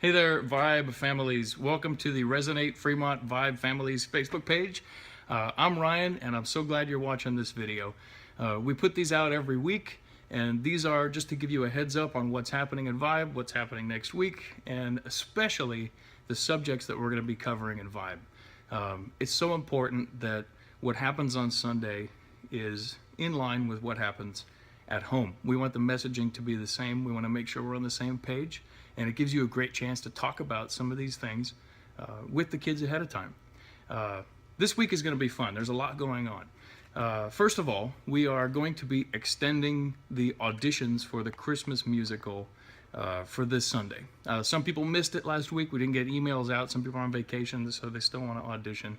Hey there, Vibe families. Welcome to the Resonate Fremont Vibe Families Facebook page. I'm Ryan, and I'm so glad you're watching this video. We put these out every week, and these are just to give you a heads up on what's happening in Vibe, what's happening next week, and especially the subjects that we're going to be covering in Vibe. It's so important that what happens on Sunday is in line with what happens at home. We want the messaging to be the same. We want to make sure we're on the same page, and it gives you a great chance to talk about some of these things with the kids ahead of time. This week is going to be fun. There's a lot going on. First of all, we are going to be extending the auditions for the Christmas musical for this Sunday. Some people missed it last week. We didn't get emails out. Some people are on vacation, so they still want to audition.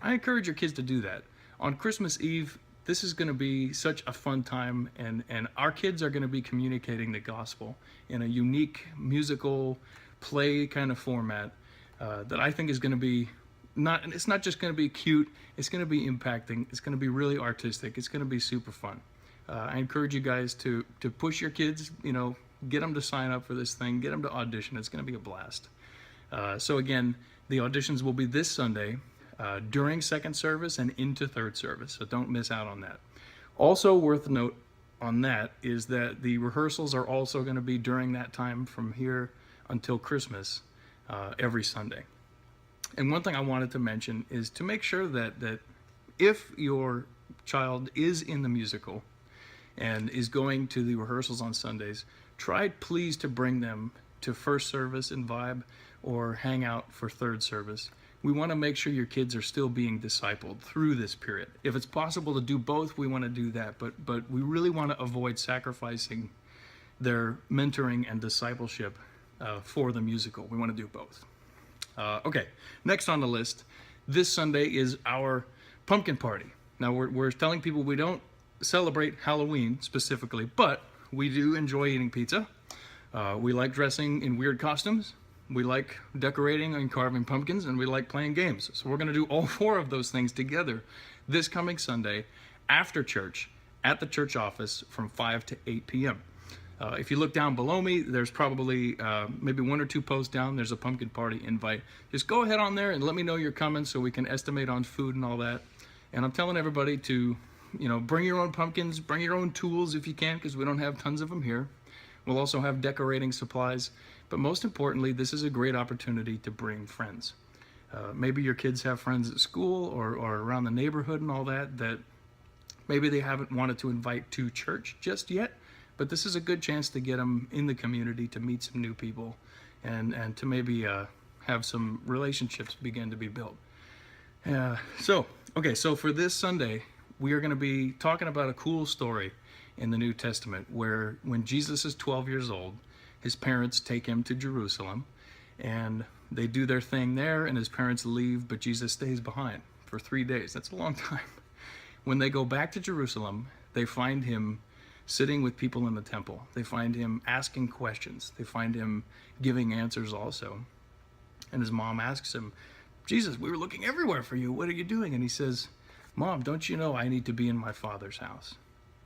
I encourage your kids to do that. On Christmas Eve, this is going to be such a fun time, and our kids are going to be communicating the gospel in a unique musical play kind of format that I think is going to be it's not just going to be cute, it's going to be impacting, it's going to be really artistic, it's going to be super fun. I encourage you guys to push your kids, get them to sign up for this thing, get them to audition. It's going to be a blast. So again, the auditions will be this Sunday, during second service and into third service, so don't miss out on that. Also worth note on that is that the rehearsals are also going to be during that time from here until Christmas, every Sunday. And one thing I wanted to mention is to make sure that if your child is in the musical and is going to the rehearsals on Sundays, try please to bring them to first service in Vibe or hang out for third service. We want to make sure your kids are still being discipled through this period. If it's possible to do both, we want to do that, but we really want to avoid sacrificing their mentoring and discipleship for the musical. We want to do both. Okay, next on the list, this Sunday is our pumpkin party. Now we're telling people we don't celebrate Halloween specifically, but we do enjoy eating pizza. We like dressing in weird costumes. We like decorating and carving pumpkins, and we like playing games. So we're going to do all four of those things together this coming Sunday after church at the church office from 5 to 8 p.m. If you look down below me, there's probably maybe one or two posts down. There's a pumpkin party invite. Just go ahead on there and let me know you're coming so we can estimate on food and all that. And I'm telling everybody to, bring your own pumpkins, bring your own tools if you can, because we don't have tons of them here. We'll also have decorating supplies. But most importantly, this is a great opportunity to bring friends. Maybe your kids have friends at school or around the neighborhood and all that maybe they haven't wanted to invite to church just yet. But this is a good chance to get them in the community, to meet some new people, and to maybe have some relationships begin to be built. So for this Sunday, we are going to be talking about a cool story in the New Testament where when Jesus is 12 years old, his parents take him to Jerusalem, and they do their thing there, and his parents leave, but Jesus stays behind for 3 days. That's a long time. When they go back to Jerusalem, they find him sitting with people in the temple. They find him asking questions. They find him giving answers also. And his mom asks him, "Jesus, we were looking everywhere for you. What are you doing?" And he says, "Mom, don't you know I need to be in my Father's house?"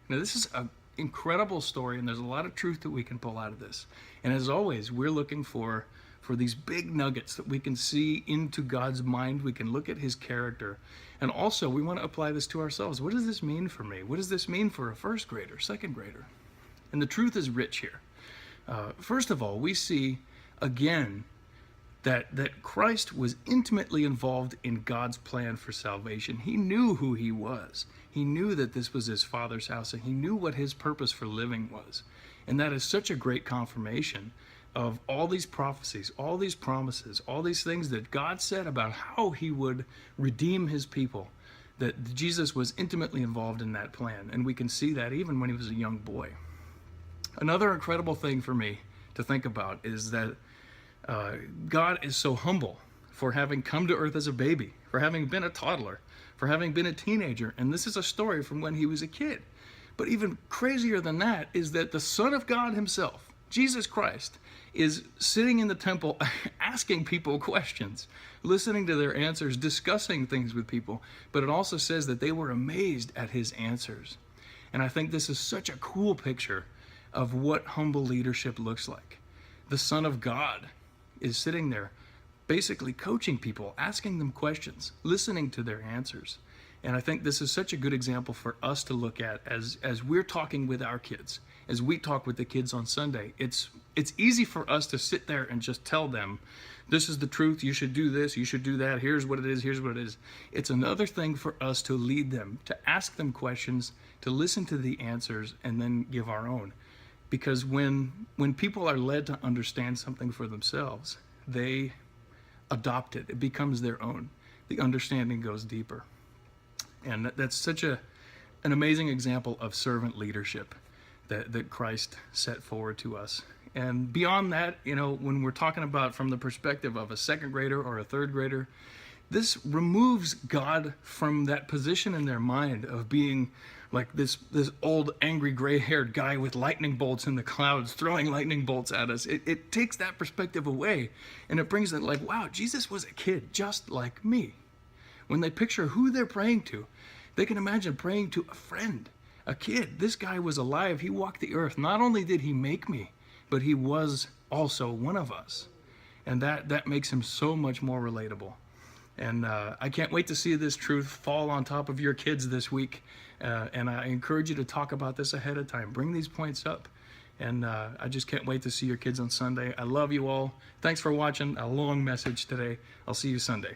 Now, this is an incredible story, and there's a lot of truth that we can pull out of this. And as always, we're looking for these big nuggets that we can see into God's mind. We can look at his character. And also, we want to apply this to ourselves. What does this mean for me? What does this mean for a first grader, second grader? And the truth is rich here. First of all, we see again that Christ was intimately involved in God's plan for salvation. He knew who he was. He knew that this was his Father's house, and he knew what his purpose for living was. And that is such a great confirmation of all these prophecies, all these promises, all these things that God said about how he would redeem his people, that Jesus was intimately involved in that plan. And we can see that even when he was a young boy. Another incredible thing for me to think about is that God is so humble for having come to earth as a baby, for having been a toddler, for having been a teenager. And this is a story from when he was a kid. But even crazier than that is that the Son of God himself, Jesus Christ, is sitting in the temple asking people questions, listening to their answers, discussing things with people. But it also says that they were amazed at his answers. And I think this is such a cool picture of what humble leadership looks like. The Son of God is sitting there basically coaching people, asking them questions, listening to their answers. And I think this is such a good example for us to look at as we're talking with our kids, as we talk with the kids on Sunday. It's easy for us to sit there and just tell them, this is the truth, you should do this, you should do that, here's what it is, here's what it is. It's another thing for us to lead them, to ask them questions, to listen to the answers, and then give our own. Because when people are led to understand something for themselves, they adopt it. It becomes their own. The understanding goes deeper. And that's such an amazing example of servant leadership that Christ set forward to us. And beyond that, when we're talking about from the perspective of a second grader or a third grader, this removes God from that position in their mind of being like this old angry gray-haired guy with lightning bolts in the clouds throwing lightning bolts at us. It takes that perspective away, and it brings it like, wow, Jesus was a kid just like me. When they picture who they're praying to, they can imagine praying to a friend, a kid. This guy was alive. He walked the earth. Not only did he make me, but he was also one of us. And that makes him so much more relatable. And I can't wait to see this truth fall on top of your kids this week. And I encourage you to talk about this ahead of time. Bring these points up. And I just can't wait to see your kids on Sunday. I love you all. Thanks for watching a long message today. I'll see you Sunday.